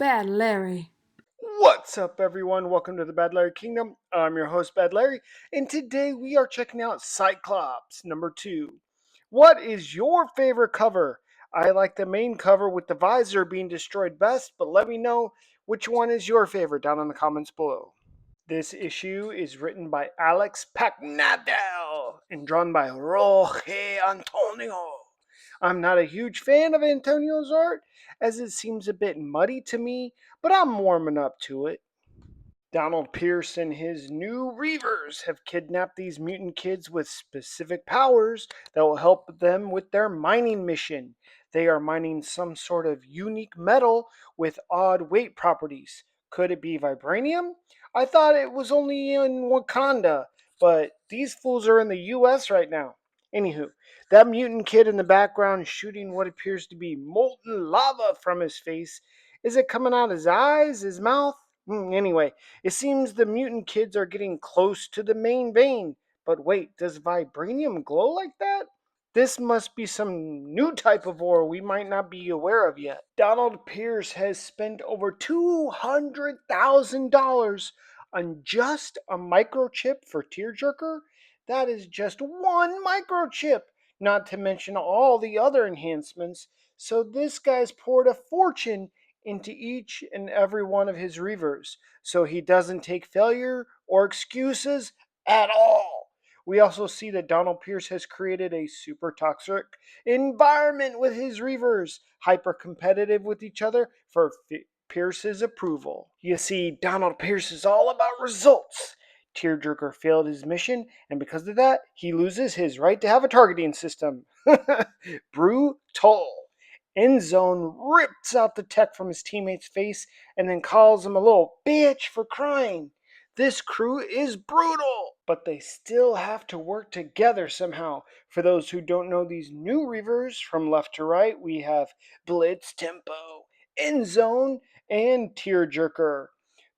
Bad Larry. What's up, everyone? Welcome to the Bad Larry Kingdom. I'm your host, Bad Larry, and today we are checking out Cyclops number 2. What is your favorite cover? I like the main cover with the visor being destroyed best, but let me know which one is your favorite down in the comments below. This issue is written by Alex Pagnadel and drawn by Jorge Antonio. I'm not a huge fan of Antonio's art, as it seems a bit muddy to me, but I'm warming up to it. Donald Pierce and his new Reevers have kidnapped these mutant kids with specific powers that will help them with their mining mission. They are mining some sort of unique metal with odd weight properties. Could it be vibranium? I thought it was only in Wakanda, but these fools are in the US right now. Anywho, that mutant kid in the background shooting what appears to be molten lava from his face. Is it coming out his eyes, his mouth? Anyway, it seems the mutant kids are getting close to the main vein. But wait, does vibranium glow like that? This must be some new type of ore we might not be aware of yet. Donald Pierce has spent over $200,000 on just a microchip for Tearjerker. That is just one microchip, not to mention all the other enhancements. So this guy's poured a fortune into each and every one of his Reavers, so he doesn't take failure or excuses at all. We also see that Donald Pierce has created a super toxic environment with his Reavers, hyper competitive with each other for Pierce's approval. You see, Donald Pierce is all about results. Tearjerker failed his mission, and because of that, he loses his right to have a targeting system. Brutal. Endzone rips out the tech from his teammate's face and then calls him a little bitch for crying. This crew is brutal, but they still have to work together somehow. For those who don't know these new Reavers, from left to right, we have Blitz Tempo, Endzone, and Tearjerker.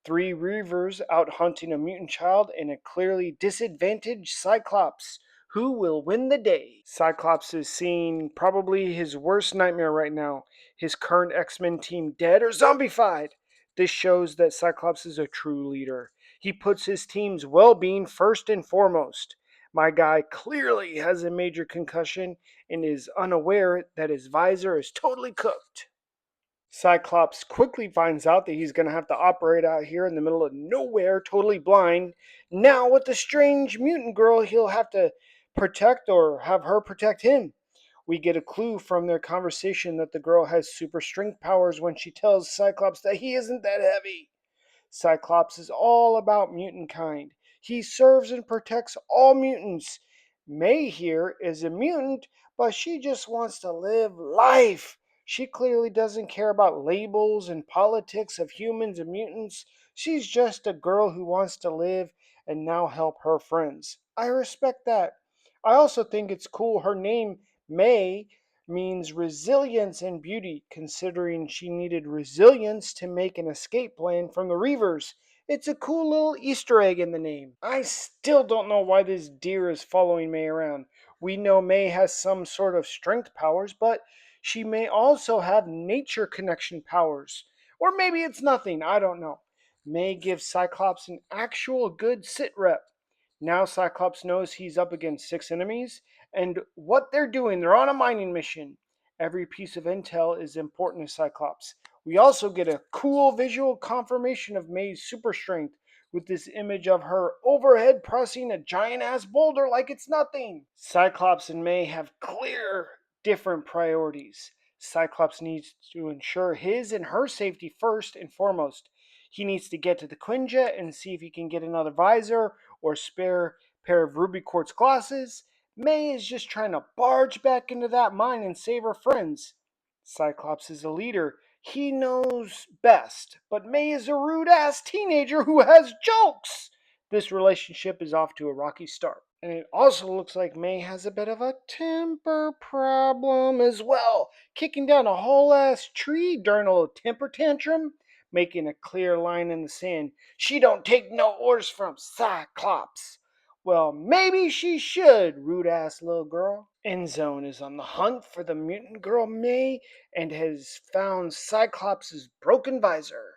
Three Reavers out hunting a mutant child and a clearly disadvantaged Cyclops. Who will win the day? Cyclops is seeing probably his worst nightmare right now. His current X-Men team dead or zombified. This shows that Cyclops is a true leader. He puts his team's well-being first and foremost. My guy clearly has a major concussion and is unaware that his visor is totally cooked. Cyclops quickly finds out that he's going to have to operate out here in the middle of nowhere, totally blind. Now, with the strange mutant girl, he'll have to protect or have her protect him. We get a clue from their conversation that the girl has super strength powers when she tells Cyclops that he isn't that heavy. Cyclops is all about mutant kind. He serves and protects all mutants. May here is a mutant, but she just wants to live life. She clearly doesn't care about labels and politics of humans and mutants. She's just a girl who wants to live and now help her friends. I respect that. I also think it's cool her name, May, means resilience and beauty, considering she needed resilience to make an escape plan from the Reavers. It's a cool little Easter egg in the name. I still don't know why this deer is following May around. We know May has some sort of strength powers, but she may also have nature connection powers. Or maybe it's nothing, I don't know. May gives Cyclops an actual good sit rep. Now Cyclops knows he's up against six enemies, and what they're doing, they're on a mining mission. Every piece of intel is important to Cyclops. We also get a cool visual confirmation of May's super strength with this image of her overhead pressing a giant ass boulder like it's nothing. Cyclops and May have clear, different priorities. Cyclops needs to ensure his and her safety first and foremost. He needs to get to the Quinjet and see if he can get another visor or spare pair of ruby quartz glasses. May is just trying to barge back into that mine and save her friends. Cyclops is a leader. He knows best, but May is a rude ass teenager who has jokes. This relationship is off to a rocky start. And it also looks like May has a bit of a temper problem as well, kicking down a whole ass tree during a little temper tantrum, making a clear line in the sand. She don't take no orders from Cyclops. Well, maybe she should, rude ass little girl. Endzone is on the hunt for the mutant girl May and has found Cyclops' broken visor.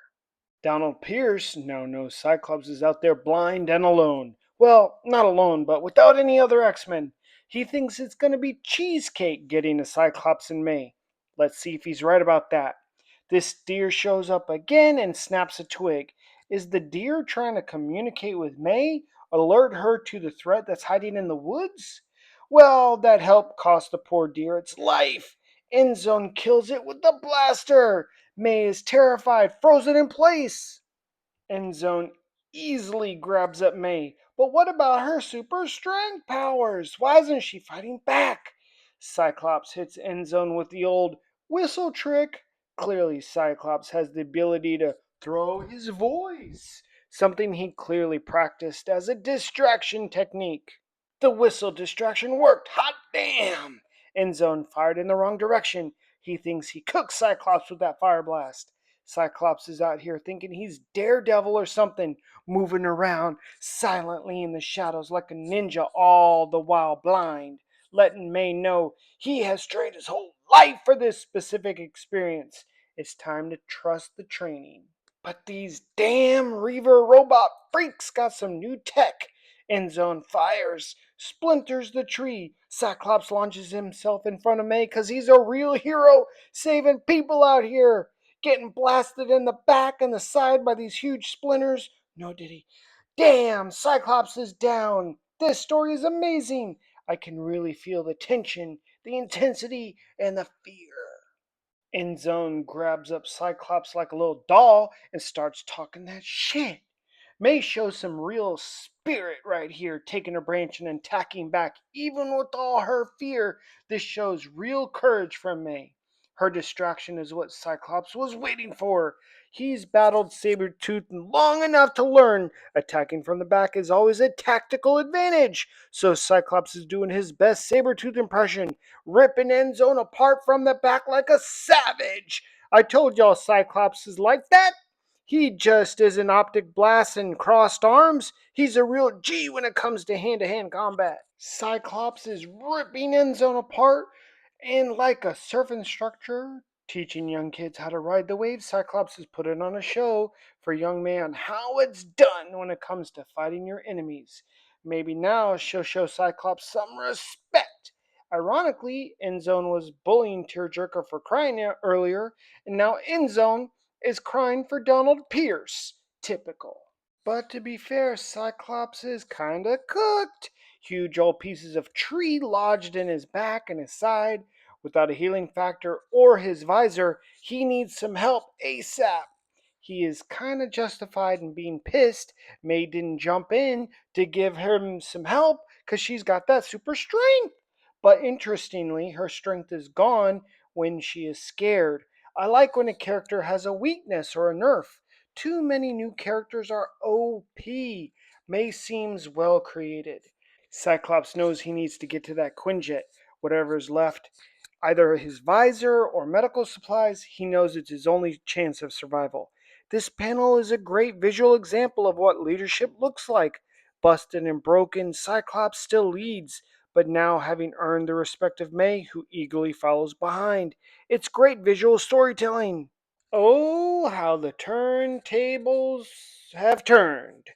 Donald Pierce now knows Cyclops is out there blind and alone. Well, not alone, but without any other X-Men. He thinks it's going to be cheesecake getting to Cyclops in May. Let's see if he's right about that. This deer shows up again and snaps a twig. Is the deer trying to communicate with May? Alert her to the threat that's hiding in the woods? Well, that help cost the poor deer its life. Endzone kills it with the blaster. May is terrified, frozen in place. Endzone easily grabs at May. But what about her super strength powers? Why isn't she fighting back? Cyclops hits Endzone with the old whistle trick. Clearly, Cyclops has the ability to throw his voice, something he clearly practiced as a distraction technique. The whistle distraction worked. Hot damn! Endzone fired in the wrong direction. He thinks he cooked Cyclops with that fire blast. Cyclops is out here thinking he's Daredevil or something, moving around silently in the shadows like a ninja, all the while blind, letting May know he has trained his whole life for this specific experience. It's time to trust the training. But these damn Reaver robot freaks got some new tech. Endzone fires, splinters the tree. Cyclops launches himself in front of May because he's a real hero, saving people out here. Getting blasted in the back and the side by these huge splinters. No, did he? Damn, Cyclops is down. This story is amazing. I can really feel the tension, the intensity, and the fear. Endzone grabs up Cyclops like a little doll and starts talking that shit. May shows some real spirit right here, taking her branch and attacking back, even with all her fear. This shows real courage from May. Her distraction is what Cyclops was waiting for. He's battled Sabretooth long enough to learn attacking from the back is always a tactical advantage. So Cyclops is doing his best Sabretooth impression, ripping Endzone apart from the back like a savage. I told y'all Cyclops is like that. He just isn't optic blasts and crossed arms. He's a real G when it comes to hand combat. Cyclops is ripping Endzone apart, and like a surf instructor teaching young kids how to ride the waves, Cyclops is putting on a show for young man how it's done when it comes to fighting your enemies. Maybe now she'll show Cyclops some respect. Ironically, Endzone was bullying Tearjerker for crying earlier, and now Endzone is crying for Donald Pierce. Typical. But to be fair, Cyclops is kinda cooked. Huge old pieces of tree lodged in his back and his side. Without a healing factor or his visor, he needs some help ASAP. He is kinda justified in being pissed May didn't jump in to give him some help because she's got that super strength. But interestingly, her strength is gone when she is scared. I like when a character has a weakness or a nerf. Too many new characters are OP. May seems well created. Cyclops knows he needs to get to that Quinjet. Whatever is left, either his visor or medical supplies, he knows it's his only chance of survival. This panel is a great visual example of what leadership looks like. Busted and broken, Cyclops still leads, but now having earned the respect of May, who eagerly follows behind. It's great visual storytelling. Oh, how the turntables have turned.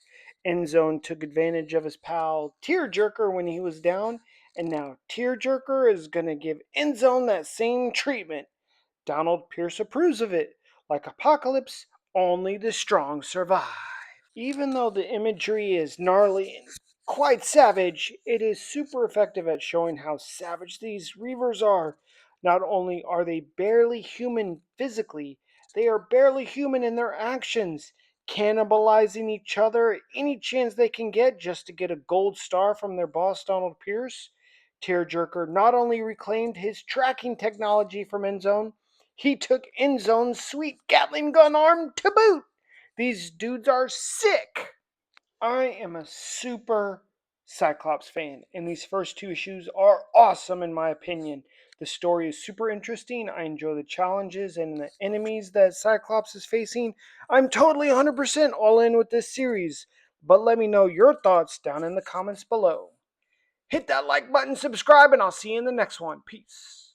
Endzone took advantage of his pal Tearjerker when he was down, and now Tearjerker is going to give Endzone that same treatment. Donald Pierce approves of it. Like Apocalypse, only the strong survive. Even though the imagery is gnarly and quite savage, it is super effective at showing how savage these Reevers are. Not only are they barely human physically, they are barely human in their actions, cannibalizing each other any chance they can get just to get a gold star from their boss Donald Pierce. Tearjerker not only reclaimed his tracking technology from Endzone, he took Endzone's sweet Gatling gun arm to boot. These dudes are sick. I am a super Cyclops fan, and these first two issues are awesome in my opinion. The story is super interesting. I enjoy the challenges and the enemies that Cyclops is facing. I'm totally 100% all in with this series, but let me know your thoughts down in the comments below. Hit that like button, subscribe, and I'll see you in the next one. Peace.